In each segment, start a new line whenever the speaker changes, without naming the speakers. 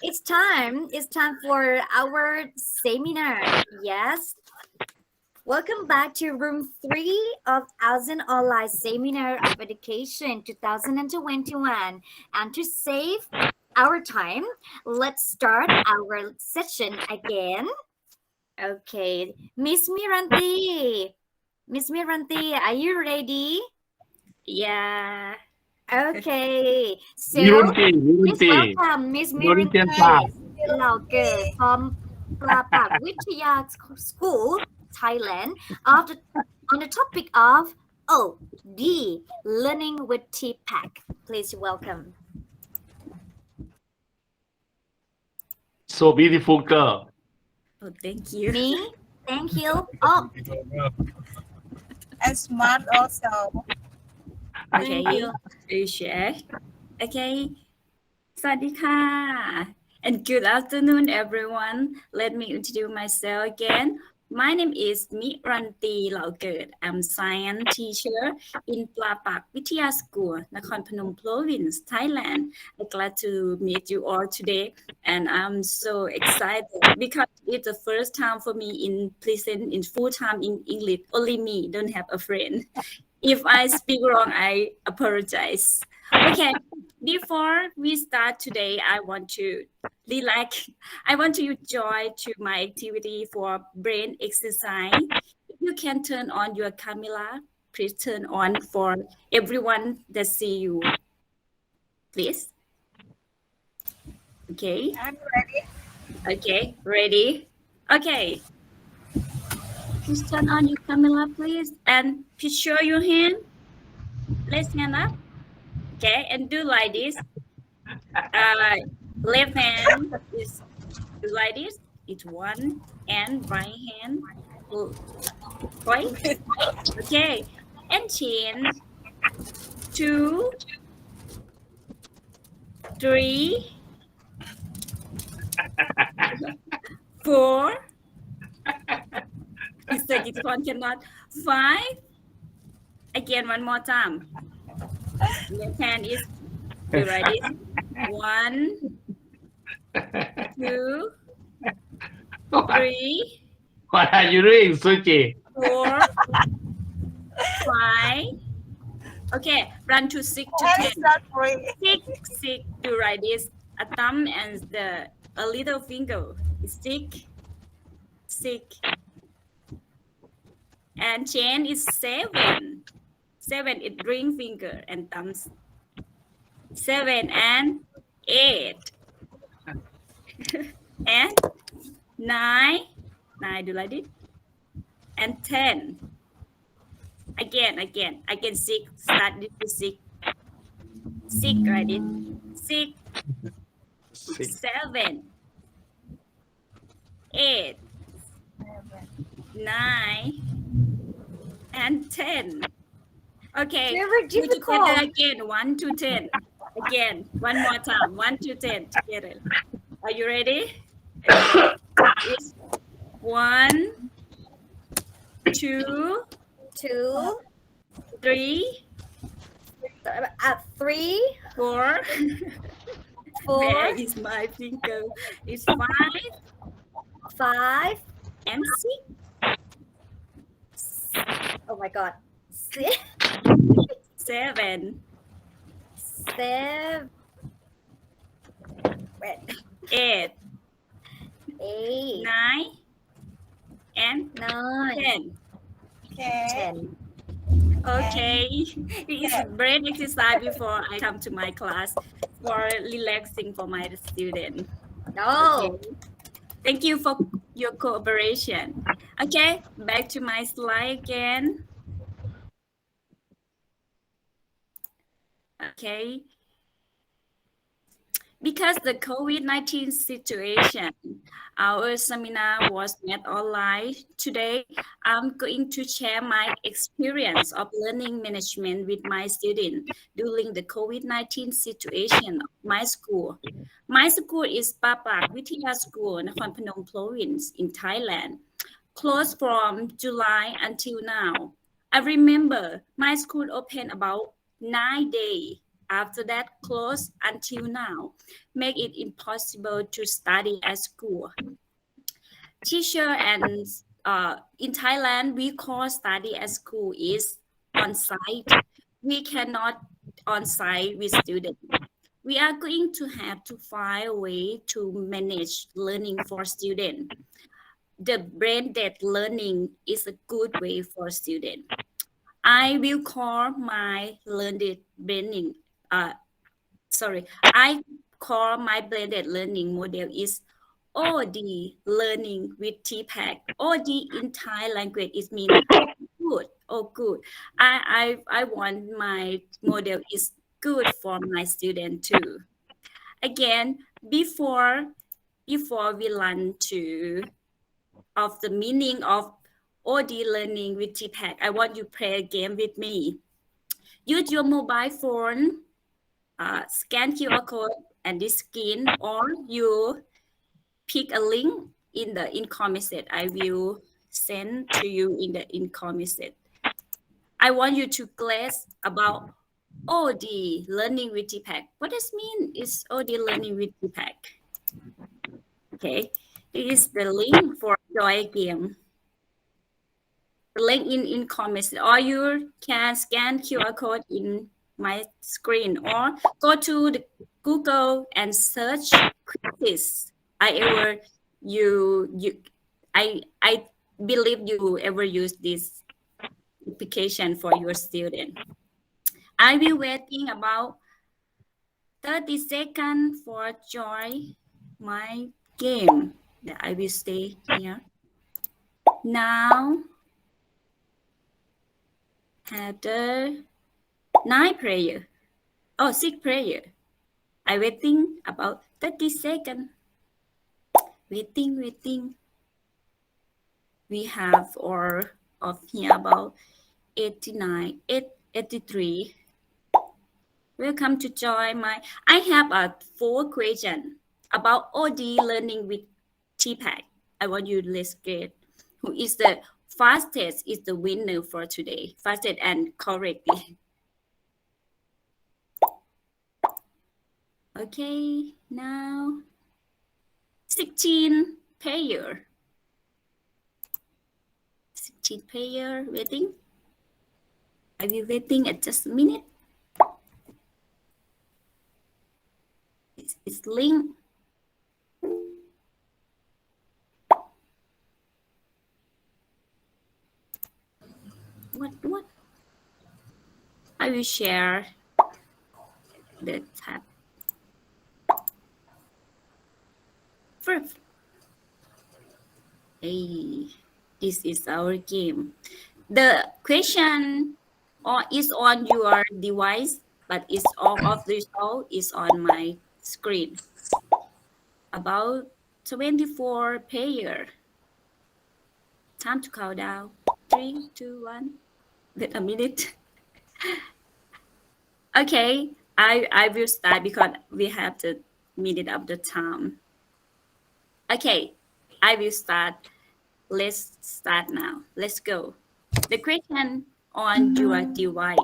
It's time. It's time for our seminar. Yes. Welcome back to room 3 of ASEAN Online Seminar of Education 2021. And to save our time, let's start our session again. Okay, Miss Miruntee. Miss Miruntee, are you ready?
Yeah.
Okay, so
Miruntee,
please
Miruntee,
welcome Miss
บริเทียน
Miruntee
ศาสตร์
Lauker from Prapak Witya School, Thailand, on the topic of OD, Learning with TPAC. Please welcome.
so beautiful girl
Oh, thank you.
Me, thank you. Oh,
and smart also.
Okay.
thank you.
You share. Okay. สวัสดีค่ะ and good afternoon everyone. Let me introduce myself again. My name is Miruntee Lauker. I'm science teacher in Plapak Witya School, Nakhon Phanom Province, Thailand. I'm glad to meet you all today, and I'm so excited because it's the first time for me in present in full time in English. Only me don't have a friend. If I speak wrong, I apologize. Okay, before we start today, I want to relax. I want you to join to my activity for brain exercise. If you can turn on your camera, please turn on for everyone that see you. Please. Okay.
I'm ready.
Okay. Ready? Okay. Please turn on your camera, please, and please show your hand. Let's hand up. Okay, and do like this. Left hand is do like this. It's one, and right hand point. Okay, and chin. 2, 3, 4. Second cannot. 5. Again, one more time. Left hand is do like this. 1, 2, 3,
what are you doing Suji
4, 5. Okay, run to 6 to
Hand
10.
is not free.
6, do like this. A thumb and a little finger. 6, 6. And chain is 7. 7 is ring finger and thumbs. 7 and 8. And 9. 9 do like this. And 10. Again. Again 6. Start with 6. 6 right it. 6, 7, 8, 9, and 10. Okay.
Very
Do
difficult.
together again. 1 to 10. Again. One more time. 1 to 10 together. Are you ready? Okay. It's 1, 2,
2,
3,
3,
4.
4,
Where is my finger? It's 5
5.
and 6.
Oh my God. 6,
7,
7. Wait.
8,
8,
9, and
9,
10.
Okay.
10.
Okay. It's a brain exercise before I come to my class for relaxing for my student.
No.
Okay. Thank you for your cooperation. Okay, back to my slide again. Okay. Because the COVID-19 situation, our seminar was made online. Today, I'm going to share my experience of learning management with my students during the COVID-19 situation of my school. My school is Papak Witya School, Nakhon Phanom Province in Thailand, closed from July until now. I remember my school opened about 9 days after that closed until now, make it impossible to study at school. Teacher and in Thailand, we call study at school is on site. We cannot on site with students. We are going to have to find a way to manage learning for students. The brain dead learning is a good way for students. I will call my blended learning. I call my blended learning model is OD learning with TPAC. OD in Thai language is mean good. Oh, good. I want my model is good for my student too. Again, before we learn to of the meaning of OD learning with TPAC, I want you to play a game with me. Use your mobile phone, scan QR code and this screen, or you pick a link in the income message. I will send to you in the income message. I want you to guess about OD learning with TPAC. What does mean is OD learning with TPAC? Okay, this is the link for joy game. The link in comments, or you can scan QR code in my screen, or go to the Google and search quizzes. I believe you ever use this application for your student. I will waiting about 30 seconds for join my game. I will stay here. Now have the 9 player. Oh, 6 player. I waiting about 30 seconds. Waiting. We have or of here about 89, 83. Welcome to join my. I have a 4 question about OD learning with TPAC. I want you to let's get who is the fastest is the winner for today. Fastest and correctly. Okay, now 16 player. 16 player waiting. I will waiting at just a minute. It's link. What? I will share the tab. First, hey, this is our game. The question is on your device, but it's all of the result is on my screen. About 24 player. Time to count down. 3, 2, 1. Wait a minute. Okay, I will start because we have the minute of the time. Okay, I will start. Let's start now. Let's go. The question on your device.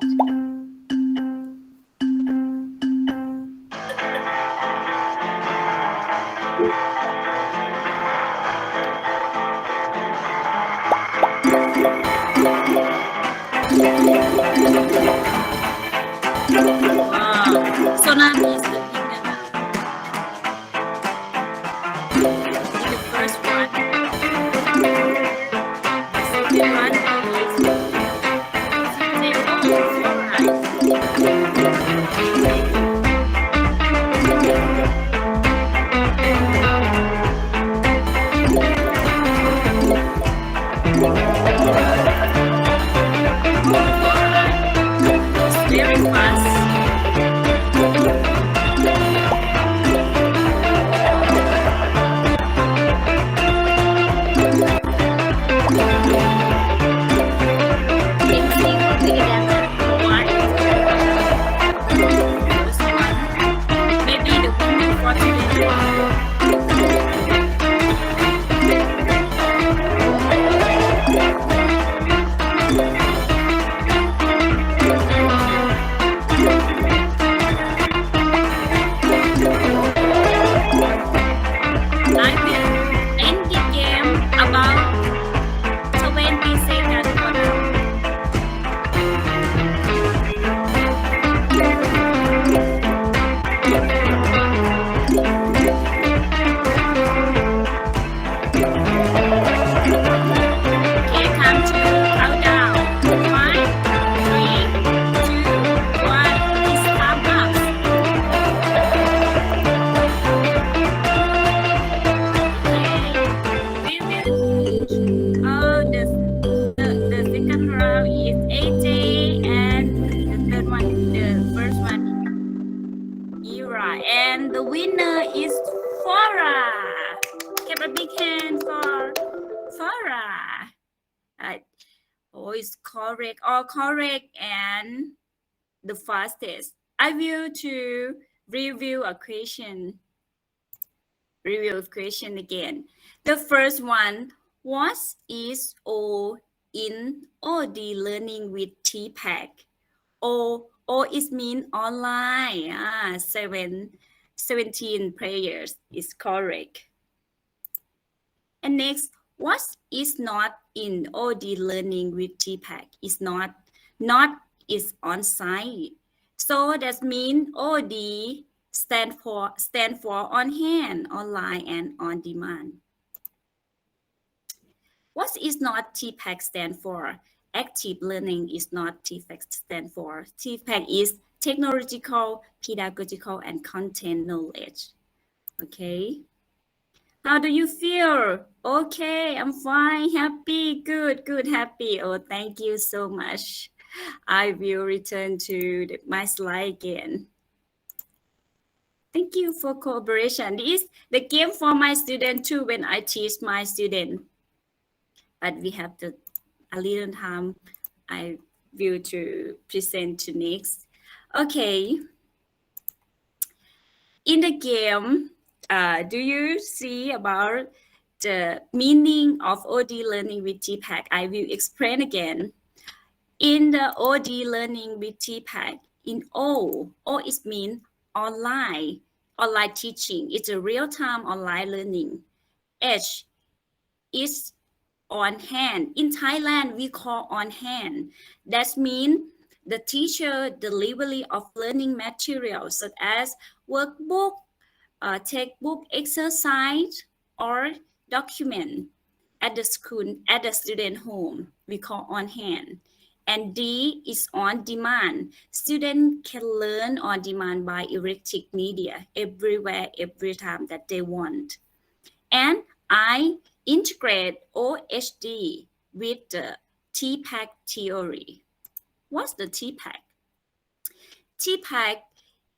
Wow. So now is the first one. Second one is is correct or correct and the fastest. I will to review a question. Review of question again. The first one, what is O in OD learning with TPAC? O is mean online. 17 players is correct. And next, what is not in OD learning with TPAC? Is not is on site. So that means OD stand for on hand, online, and on demand. What is not TPAC stand for? Active learning is not TPAC stand for. TPAC is technological, pedagogical, and content knowledge. Okay. How do you feel? Okay, I'm fine, happy, good, happy. Oh, thank you so much. I will return to my slide again. Thank you for cooperation. This is the game for my student too when I teach my student. But we have a little time. I will to present to next. Okay. In the game, do you see about the meaning of OD learning with TPAC? I will explain again. In the OD learning with TPAC, in O is mean online teaching. It's a real-time online learning. H is on hand. In Thailand, we call on hand. That means the teacher delivery of learning materials such as workbook, textbook, exercise, or document at the school, at the student home. We call on hand. And D is on demand. Students can learn on demand by electric media everywhere, every time that they want. And I integrate OHD with the TPAC theory. What's the TPAC? TPAC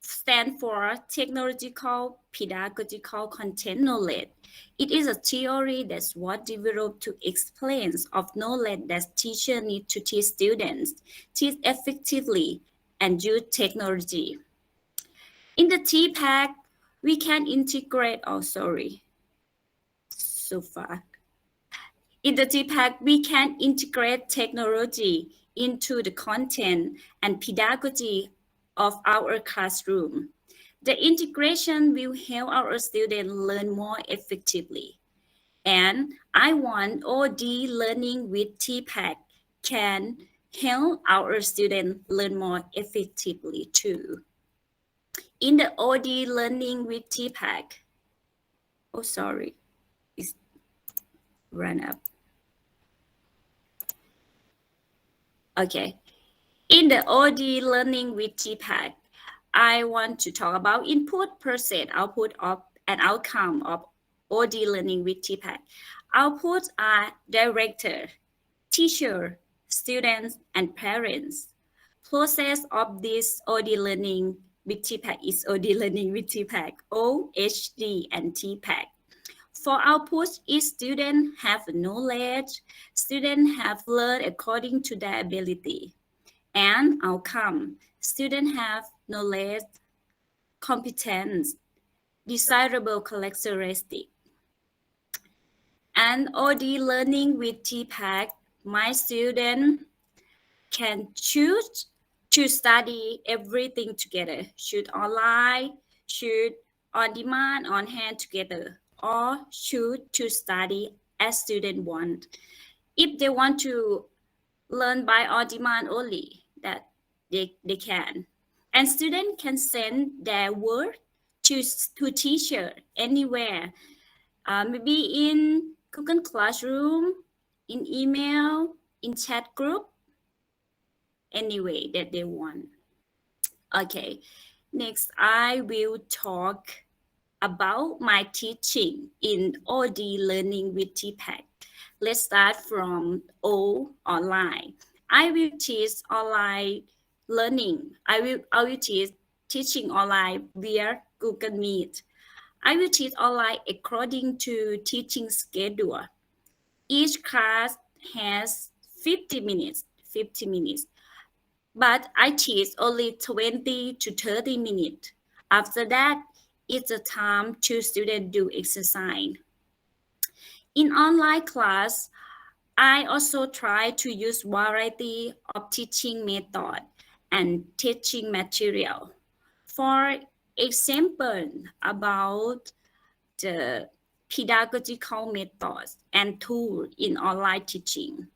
stands for Technological Pedagogical Content Knowledge. It is a theory that's what developed to explain of knowledge that teachers need to teach students, teach effectively, and use technology. In the TPAC, we can integrate, so far. In the TPAC, we can integrate technology into the content and pedagogy of our classroom. The integration will help our students learn more effectively. And I want OD learning with TPAC can help our students learn more effectively too. In the OD learning with TPAC, it's run up. Okay. In the OD learning with TPAC, I want to talk about input, process, output of and outcome of OD learning with TPAC. Outputs are director, teacher, students, and parents. Process of this OD learning with TPAC is OD learning with TPAC, OHD, and TPAC. For outputs, each student have knowledge, students have learned according to their ability. And outcome, students have knowledge, competence, desirable characteristic. And OD learning with TPAC, my student can choose to study everything together, should online, should on demand, on hand together, or choose to study as student want. If they want to learn by on demand only, that they can. And students can send their work to teacher anywhere, maybe in Google Classroom, in email, in chat group, any way that they want. Okay, next I will talk about my teaching in OD learning with TPAC. Let's start from O, online. I will teach online learning. I will teach teaching online via Google Meet. I will teach online according to teaching schedule. Each class has 50 minutes. But I teach only 20 to 30 minutes. After that, it's the time to students do exercise. In online class, I also try to use variety of teaching method and teaching material. For example, about the pedagogical methods and tools in online teaching.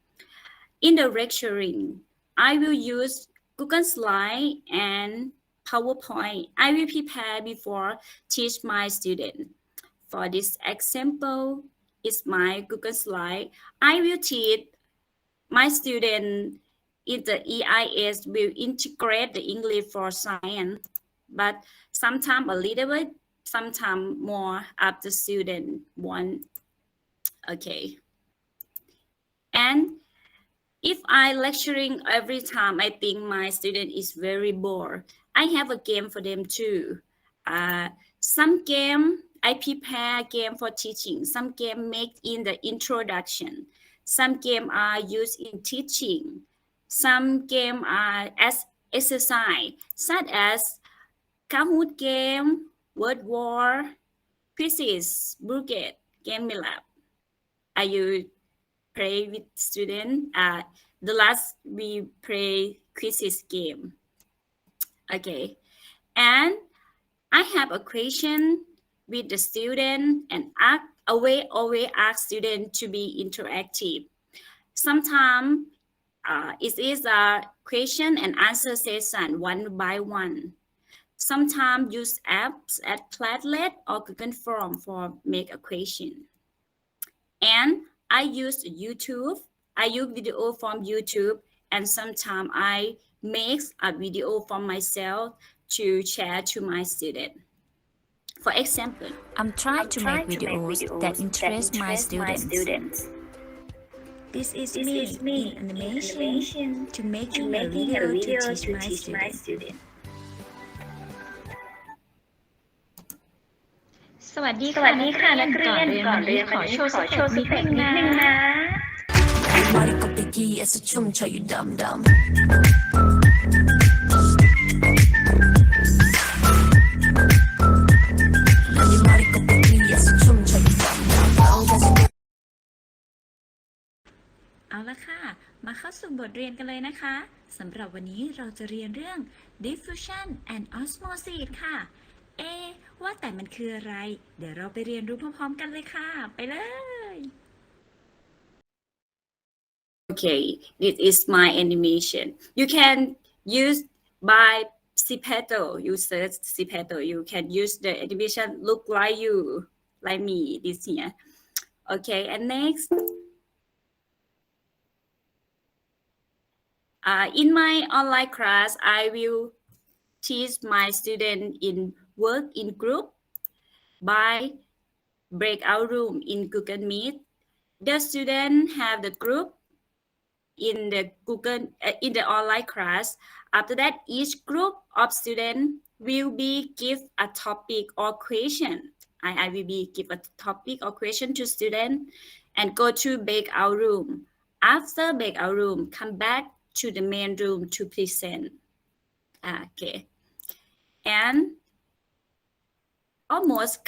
In the lecturing, I will use Google Slide and PowerPoint. I will prepare before teach my student. For this example is my Google Slide. I will teach my student in the EIS will integrate the English for science, but sometimes a little bit, sometimes more up the student want. Okay. And if I lecturing every time, I think my student is very bored. I have a game for them too. Some game I prepare game for teaching. Some game make in the introduction. Some game are used in teaching. Some game are as exercise, such as Kahoot game, word war, quizzes, bucket, game lab. Are you play with student? The last we play quizzes game. Okay, and I have a question with the student and always ask student to be interactive. Sometimes it is a question and answer session one by one. Sometimes use apps at Padlet or Google Form for make a question. And I use YouTube. I use video from YouTube, and sometimes I make a video for myself to share to my student. For example,
I'm trying to make videos that interest my students. This is me in animation to making a video to teach my students.
สวัสดีค่ะนักเรียนก่อนเรียนวันนี้ขอโชว์สเต็ปนิดนึงนะ
Mari kau pergi secum coy dum dum. Mari kau pergi secum coy dum dum.
เอาละค่ะ มาเข้าสู่บทเรียนกันเลยนะคะสำหรับวันนี้เราจะเรียนเรื่อง diffusion and osmosis ค่ะ ว่าแต่มันคืออะไร เดี๋ยวเราไปเรียนรู้พร้อมๆกันเลยค่ะ ไปเลย
okay, this is my animation. You can use by Zipeto. You search Zipeto. You can use the animation look like you, like me, this here. Okay, and next. In my online class, I will teach my student in work in group by breakout room in Google Meet. The student have the group in the in the online class. After that, each group of students will be give a topic or question. I will be give a topic or question to student and go to breakout room. After breakout room, come back to the main room to present. Okay. And almost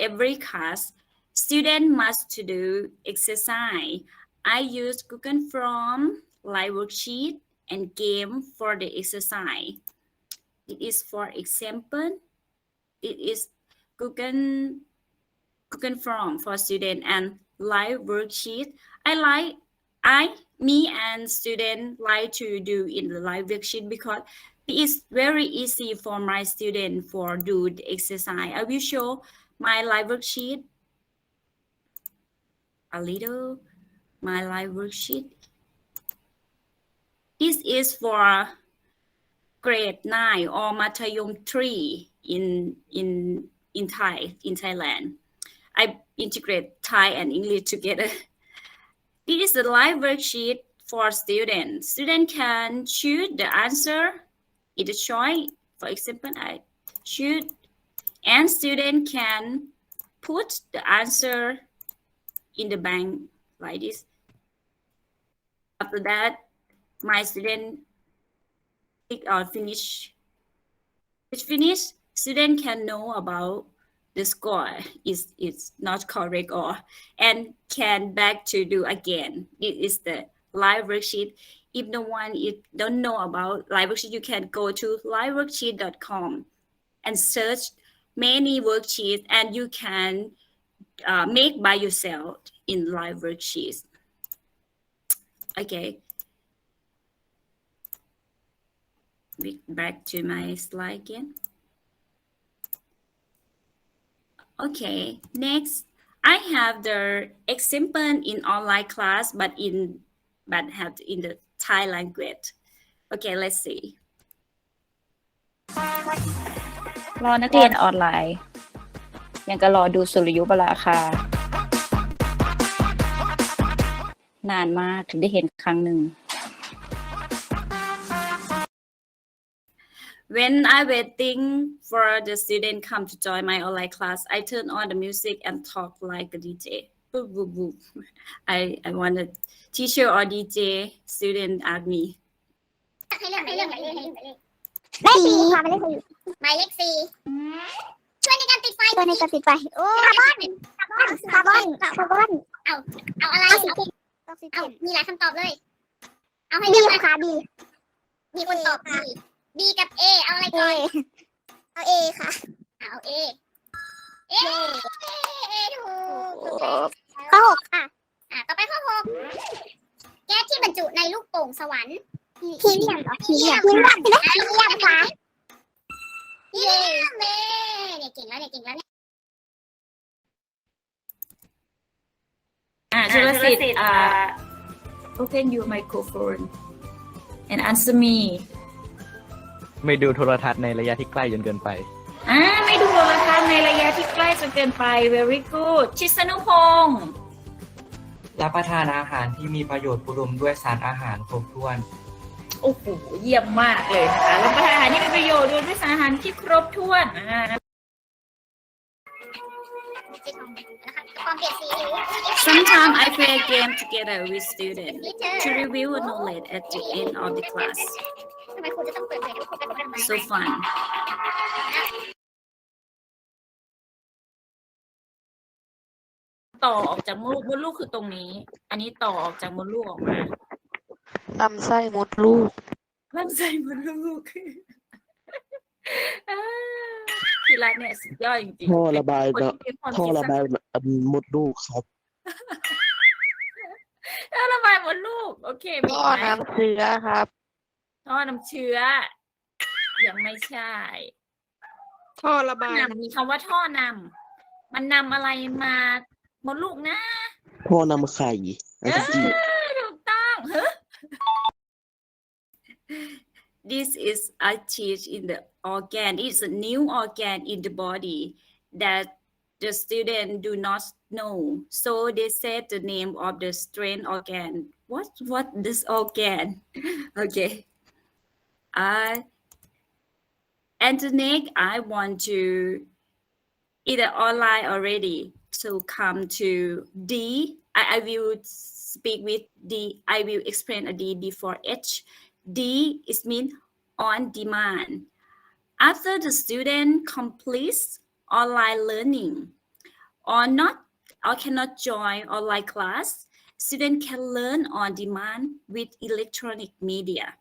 every class, student must to do exercise. I use Google Form, live worksheet, and game for the exercise. It is for example, it is Google Form for student and live worksheet. Me and student like to do in the live worksheet because it is very easy for my student for do the exercise. I will show my live worksheet a little. My live worksheet. This is for grade 9 or Matayom 3 in Thailand. I integrate Thai and English together. This is the live worksheet for students. Student can choose the answer in the choice. For example, I choose, and student can put the answer in the bank like this. After that, my student click on finish. Which finish, student can know about the score is not correct or and can back to do again. It is the live worksheet. If no one don't know about live worksheet, you can go to liveworksheet.com and search many worksheets, and you can make by yourself in live worksheets. Okay. Back to my slide again. Okay, next I have the example in online class, but have in the Thai language. Okay, let's see.
รอนักเรียนออนไลน์ยังก็รอดูสุริยุปราคานานมากถึงได้เห็นครั้งหนึ่ง
When I waiting for the student come to join my online class, I turn on the music and talk like a DJ. Boop, boop, boop. I want a teacher or DJ student ask me.
ให้เลือกเลข4ค่ะหมายเลข4ช่วยในการติดไฟโอ้คาร์บอนเอาอะไรเอามีหลายคำตอบเลยเอาให้เลือกค่ะ B มีคนตอบ B กับ A เอาอะไรก่อนเอา A ค่ะเอา A ถูกข้อ 6 ค่ะต่อไปข้อ 6 แก๊สที่บรรจุในลูกโป่งสวรรค์ฮีเลียมค่ะเย้เนี่ยเก่งแล้วเนี่ย
ชลสิทธิ์open your microphone and answer me.
ไม่ดูโทรทัศน์ในระยะที่ใกล้จนเกินไป
ไม่ดูโทรทัศน์ในระยะที่ใกล้จนเกินไป very good ชิสนุพงศ์
รับประทานอาหารที่มีประโยชน์อุดมด้วยสารอาหารครบถ้วน
โอ้โหเยี่ยมมากเลยนะคะรับประทานอาหารที่มีประโยชน์ด้วยสารอาหารที่ครบถ้วน Sometimes I play a game together with students to review knowledge at the end of the class.
ทำไมครูจะต้องเปิดเผยด้วยครูเป็นคนทำไม
So fun. ต่อออกจากมดลูกคือตรงนี้ อันนี้ต่อออกจากมดลูกออกมา
ลำไส้มดลูก
ลำไส้มดลูกทีละเนี่ยสุดยอดจริงๆ
ท่อระบาย
คนที่มีความ
ท่อ
คิด
ระบายมดลูกครับ
ท่อระบายมดลูก โอเคมี
ท่อ
ไหม
น้ำเชื้อครับ
ท่อน้ำเชื้อ ยังไม่ใช่
ท่อระบาย
มีคำว่าท่อนำมันนำอะไรมามดลูกนะ
ท่อนำไข่ไอจี
ถูกต้อง This is I teach in the organ. It's a new organ in the body that the student do not know. So they said the name of the strange organ. What this organ? Okay. And the next, I want to either online already. So come to D. I will speak with D. I will explain a D before H. D is mean on demand. After the student completes online learning or cannot join online class, student can learn on demand with electronic media.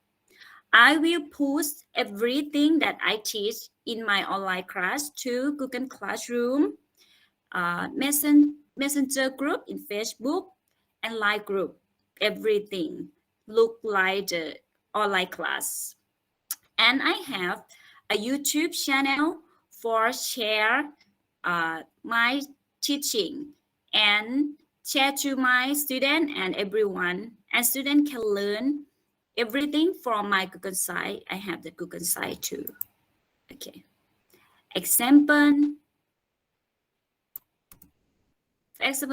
I will post everything that I teach in my online class to Google Classroom, Messenger group in Facebook, and Line group. Everything look like the online class. And I have a YouTube channel for share my teaching and share to my student and everyone. And student can learn everything from my Google site. I have the Google site too. Okay. Example. This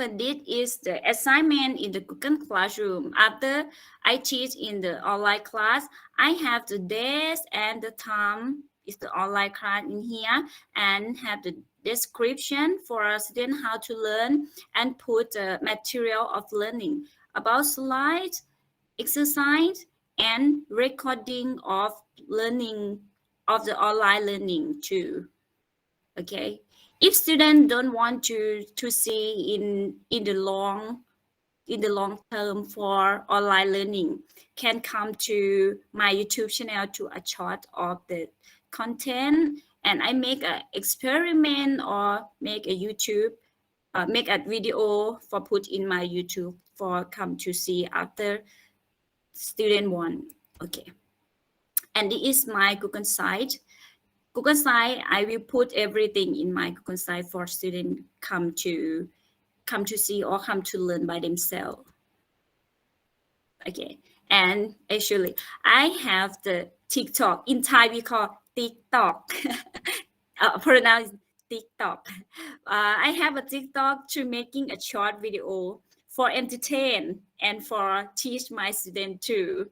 is the assignment in the Google Classroom. After I teach in the online class, I have the days and the time is the online class in here and have the description for a student how to learn and put the material of learning about slides exercise, and recording of learning of the online learning too. Okay, if students don't want to see in the long term for online learning, can come to my YouTube channel to a short of the content, and I make an experiment or make a YouTube make a video for put in my YouTube for come to see after student one. Okay, and this is my Google site. Google site, I will put everything in my Google site for students come to see or come to learn by themselves. Okay, and actually I have the TikTok. In Thai we call TikTok. Pronounce TikTok. I have a TikTok to making a short video for entertain and for teach my student too.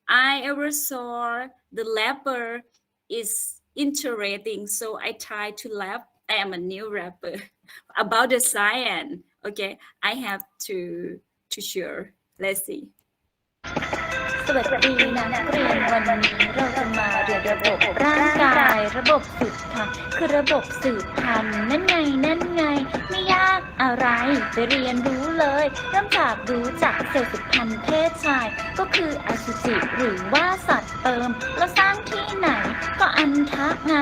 I ever saw the rapper is interesting, so I try to rap. I am a new rapper about the science. Okay, I have to share. Let's see.
สวัสดีนักเรียนวันนี้เราจะมาเรียนระบบร่างกายระบบสืบพันธุ์คือระบบสืบพันธุ์นั่นไงไม่ยากอะไรไปเรียนรู้เลยเริ่มจากรู้จักเซลล์สืบพันธุ์เพศชายก็คืออสุจิหรือว่าสัตว์เติมแล้วสร้างที่ไหนก็อันทะไง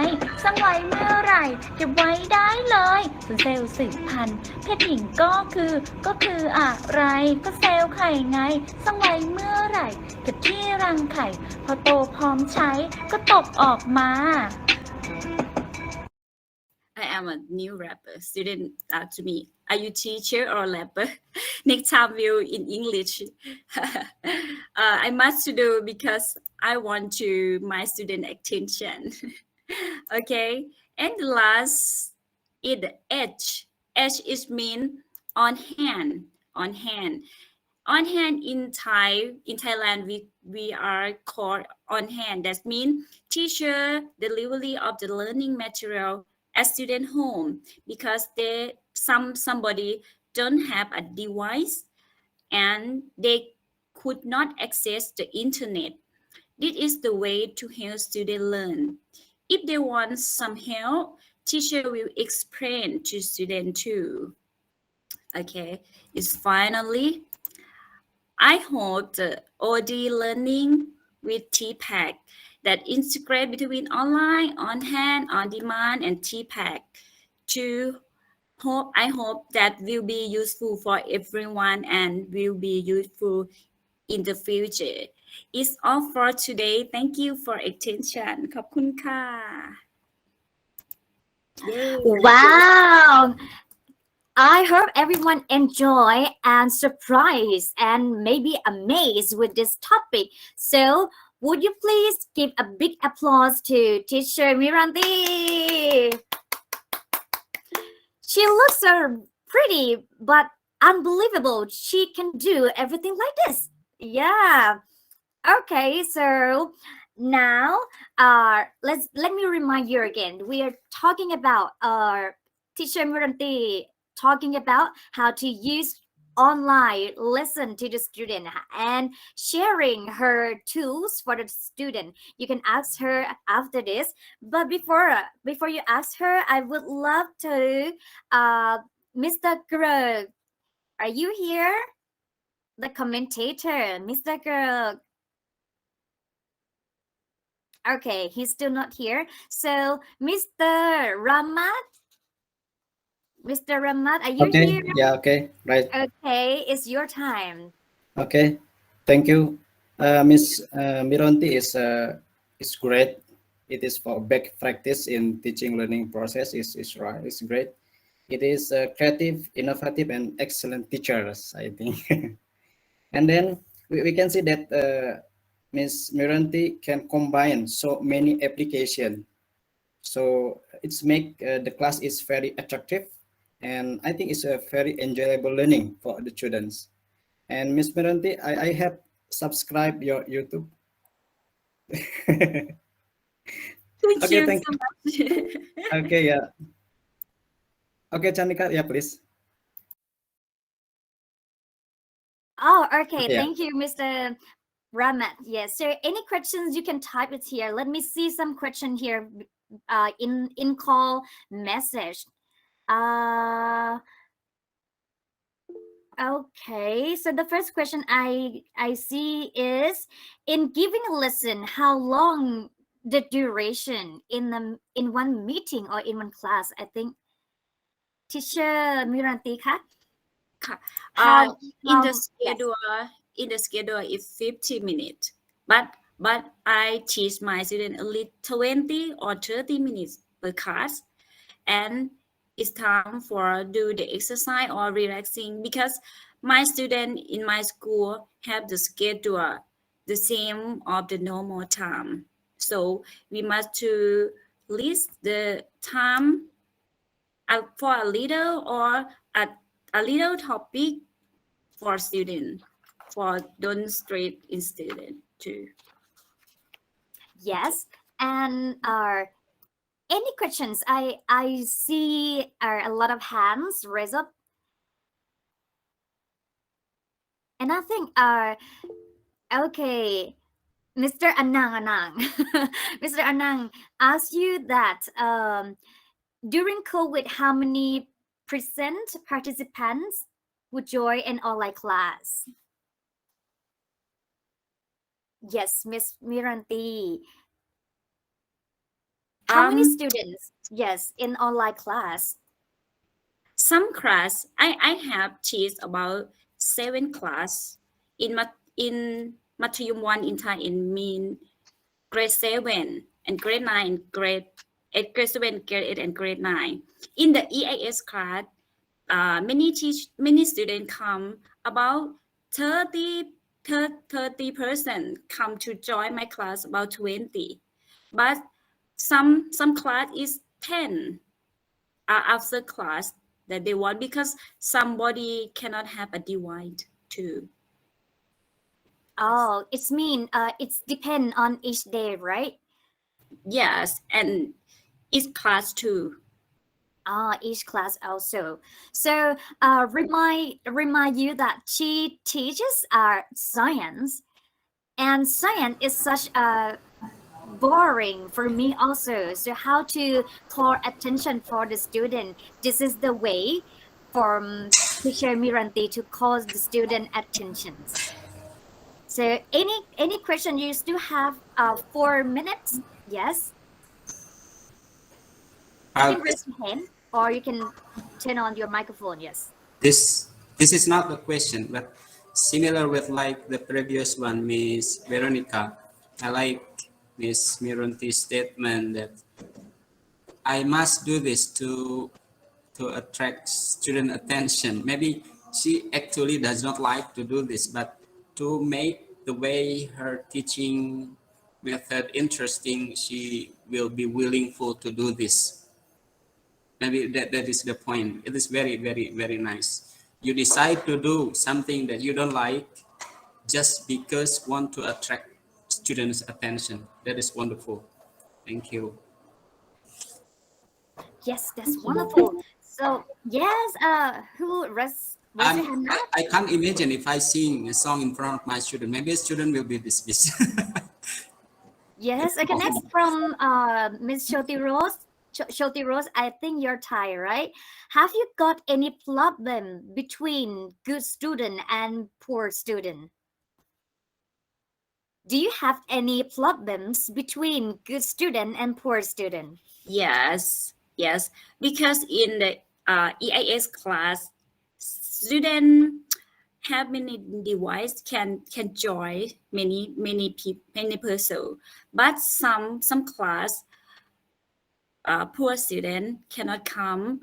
สร้างไว้เมื่อไหร่เก็บไว้ได้เลยส่วนเซลล์สืบพันธุ์เพศหญิงก็คืออะไรก็เซลล์ไข่ไงสร้างไว้เมื่อไหร่เก็บที่รังไข่พอโตพร้อมใช้ก็ตกออกมา
I am a new rapper. Student to me, are you teacher or rapper? Next time will in English. I must do because I want to my student attention. Okay, and the last is the edge. Edge is mean on hand. On hand in Thailand we are called on hand. That means teacher delivery of the learning material at student home because somebody don't have a device and they could not access the internet. This is the way to help students learn. If they want some help, teacher will explain to student too. Okay, it's finally. I hope the OD learning with TPAC that integrate between online, on hand, on demand, and TPAC. I hope that will be useful for everyone and will be useful in the future. It's all for today. Thank you for attention. ขอบคุณค่ะ
Wow! I hope everyone enjoy and surprised and maybe amazed with this topic. So, would you please give a big applause to teacher Miruntee? She looks so pretty, but unbelievable. She can do everything like this. Yeah. Okay, so now let me remind you again. We are talking about teacher Miruntee talking about how to use online lesson to the student and sharing her tools for the student. You can ask her after this, but before you ask her, I would love to Mr. Greg, are you here? The commentator, Mr. Greg. Okay, he's still not here. So Mr. Ramat, are you here?
Yeah, okay, right.
Okay, it's your time.
Okay, thank you. Miss Miruntee is great. It is for back practice in teaching learning process is right. It's great. It is creative, innovative, and excellent teachers, I think. And then we can see that Miss Miruntee can combine so many applications. So it's make the class is very attractive. And I think it's a very enjoyable learning for the students. And Miss Miruntee, I have subscribed your YouTube.
Thank
Okay,
you
thank
so much.
Okay, yeah. Okay, Chanika, yeah, please.
Oh, okay.
Yeah.
Thank you, Mr. Ramat, yes. So any questions you can type it here. Let me see some question here in call message. Okay, so the first question I see is, in giving a lesson, how long the duration in one meeting or in one class? I think teacher Miruntee คะ
ค่ะ
how
in the
yes.
schedule is 50 minutes, but I teach my student only 20 or 30 minutes per class, and it's time for do the exercise or relaxing, because my student in my school have the schedule the same of the normal time, so we must to list the time for a little or a little topic for student, for don't straight in student too.
Yes, and any questions? I see a lot of hands raised up, and I think okay, Mr. Anang, Mr. Anang asked you that during COVID, how many percent participants would join an online class? Yes, Miss Miruntee. How many students? Yes, in online class.
Some class I have teach about 7 class in Matthew 1 in Thai, in mean grade 7 and grade 9, grade 8, grade 7, grade 8, and grade 9. In the EAS class, many students come, about 30% come to join my class, about 20, but some class is 10 after class that they want, because somebody cannot have a divide too.
Oh, it's it's depend on each day, right?
Yes, and each class too.
Each class also. So remind you that she teaches science, and science is such a boring for me also. So how to call attention for the student? This is the way for teacher Miruntee to call the student attentions. So any question, you still have 4 minutes. Yes, you can raise your hand or you can turn on your microphone. Yes.
This is not a question, but similar with like the previous one, Miss Veronica. I like Miss Miruntee's statement that I must do this to attract student attention. Maybe she actually does not like to do this, but to make the way her teaching method interesting, she will be willing to do this. Maybe that is the point. It is very, very, very nice. You decide to do something that you don't like just because want to attract students' attention. That is wonderful. Thank you.
Yes, that's wonderful. So yes, who raise your hand now?
I can't imagine if I sing a song in front of my student. Maybe a student will be dismissed.
Yes. Okay. Next from Miss Shoti Rose. Shoti Rose, I think you're Thai, right? Have you got any problem between good student and poor student? Do you have any problems between good student and poor student?
Yes, because in the EIS class, student have many device, can join many people, many person, but some class poor student cannot come.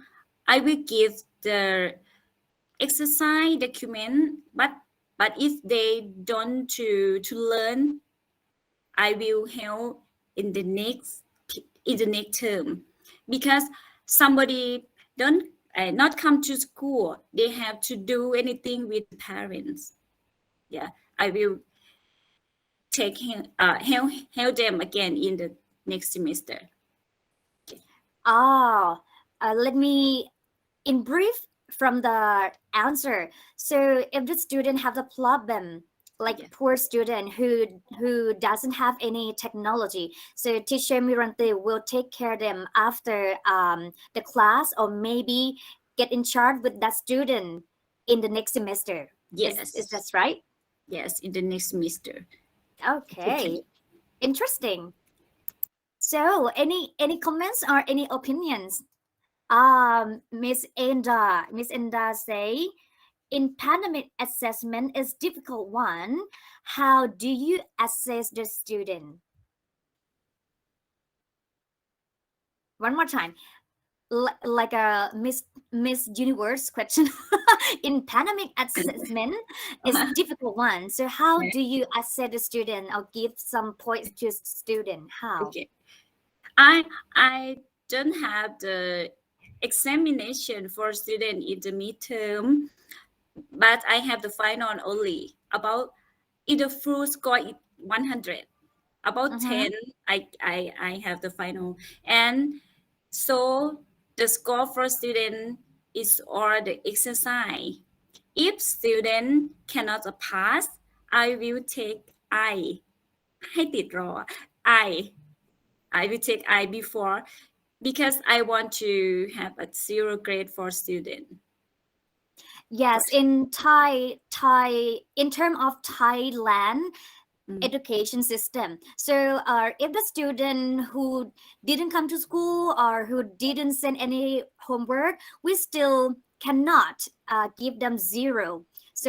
I will give the exercise document, but if they don't to learn, I will help in the next term, because somebody don't not come to school, they have to do anything with the parents. Yeah, I will take help them again in the next semester.
Okay. Let me in brief from the answer. So if the student have the problem like
Yeah.
poor student who doesn't have any technology. So teacher Miruntee will take care of them after the class, or maybe get in charge with that student in the next semester.
Yes.
Is that right?
Yes, in the next semester.
Okay, interesting. So any comments or any opinions? Miss Enda say, in pandemic assessment is difficult one. How do you assess the student? One more time. Like a Miss Universe question. In pandemic assessment is difficult one. So how do you assess the student or give some points to student? How?
Okay. I don't have the examination for student in the midterm, but I have the final only. About if the full score is 100, about 10 I have the final. And so the score for student is or the exercise. If student cannot pass, I will take I ให้ติดรอ I will take I before, because I want to have a 0 grade for student.
Yes, in in terms of Thailand education system. So if the student who didn't come to school or who didn't send any homework, we still cannot give them 0. So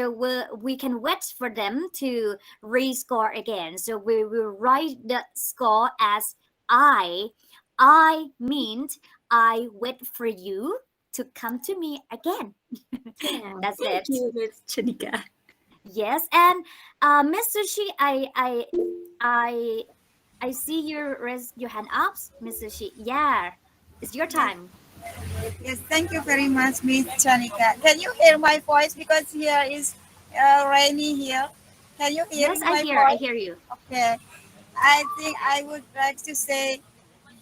we can wait for them to rescore again. So we will write the score as I means I wait for you to come to me again. That's
Thank
it.
you, Miss Chanika.
Yes, and Miss Sushi, I see your raise your hand up, Miss Sushi. Yeah, it's your time.
Yes, thank you very much, Miss Chanika. Can you hear my voice? Because here is rainy here. Can you hear
Yes,
my
I
voice?
hear you.
Okay. I think I would like to say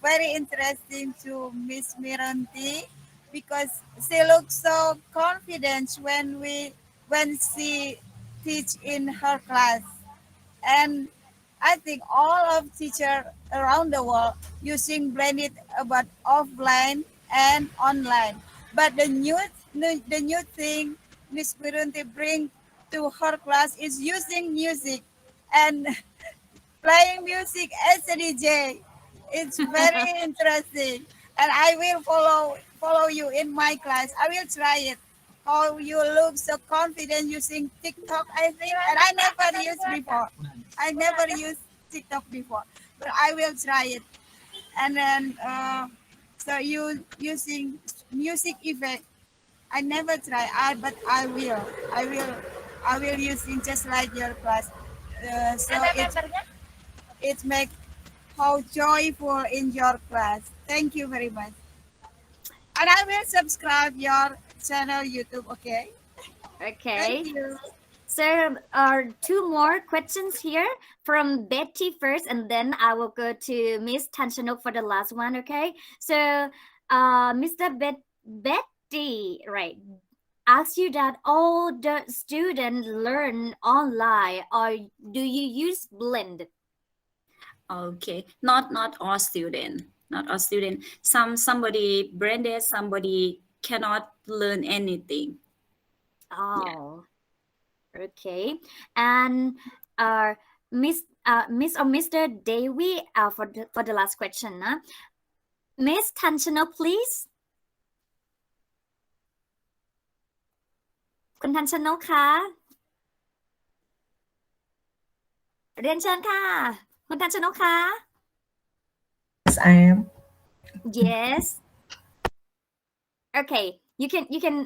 very interesting to Miss Miruntee, because she looks so confident when she teach in her class. And I think all of teachers around the world using blended about offline and online. But the new thing Miss Miruntee bring to her class is using music and playing music as a DJ. It's very interesting, and I will follow you in my class. I will try it. How you look so confident using TikTok, I think, and I never used before. I never used TikTok before, but I will try it. And then, so you using music effect. I never try, but I will. I will. I will using just like your class. So it makes how joyful in your class. Thank you very much. And I will subscribe your channel YouTube, okay?
Okay.
Thank you.
So two more questions here from Betty first, and then I will go to Miss Tanchanok for the last one. Okay. So Mr. Betty, right? Ask you that all the students learn online, or do you use blend?
Okay, not all student, not all student. Somebody branded, somebody cannot learn anything.
Oh, okay. And Miss or Mr. Dewi for the last question, Miss Tanchana, please. คุณทันชนกคะเรียนเชิญค่ะคุณทันชนกคะ
Yes, I am.
Yes. Okay, you can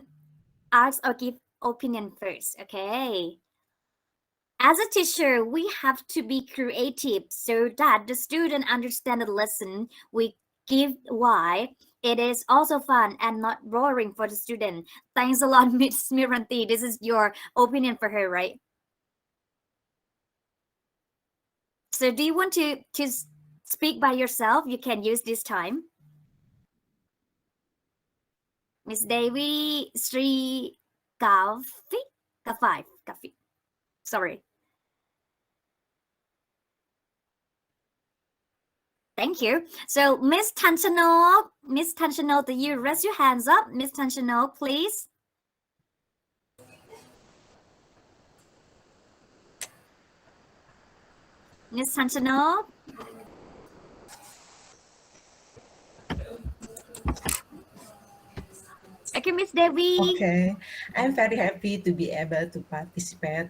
ask or give opinion first. Okay. As a teacher, we have to be creative so that the student understand the lesson we give. Why it is also fun and not boring for the student. Thanks a lot, Miss Miruntee. This is your opinion for her, right? So do you want to speak by yourself? You can use this time. Miss Devi Sri Kafi. Sorry. Thank you. So, Miss Tanchanol, do you raise your hands up? Miss Tanchanol, please. Miss Tanchanol. Okay, Miss Devi.
Okay, I'm very happy to be able to participate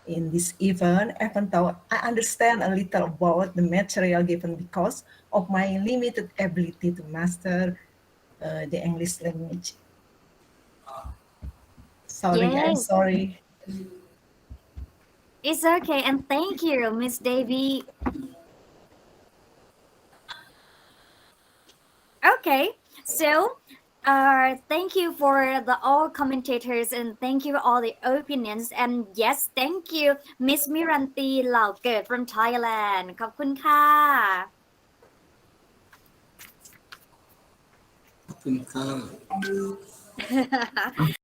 in this event, even though I understand a little about the material given because of my limited ability to master the English language. Sorry, I'm
Yes,
sorry.
it's okay. And thank you, Miss Devi. Okay, so thank you for the all commentators and thank you for all the opinions. And yes, thank you, Miss Miruntee เหล่าเกิด from Thailand ขอบคุณค่ะ
ขอบคุณค่ะ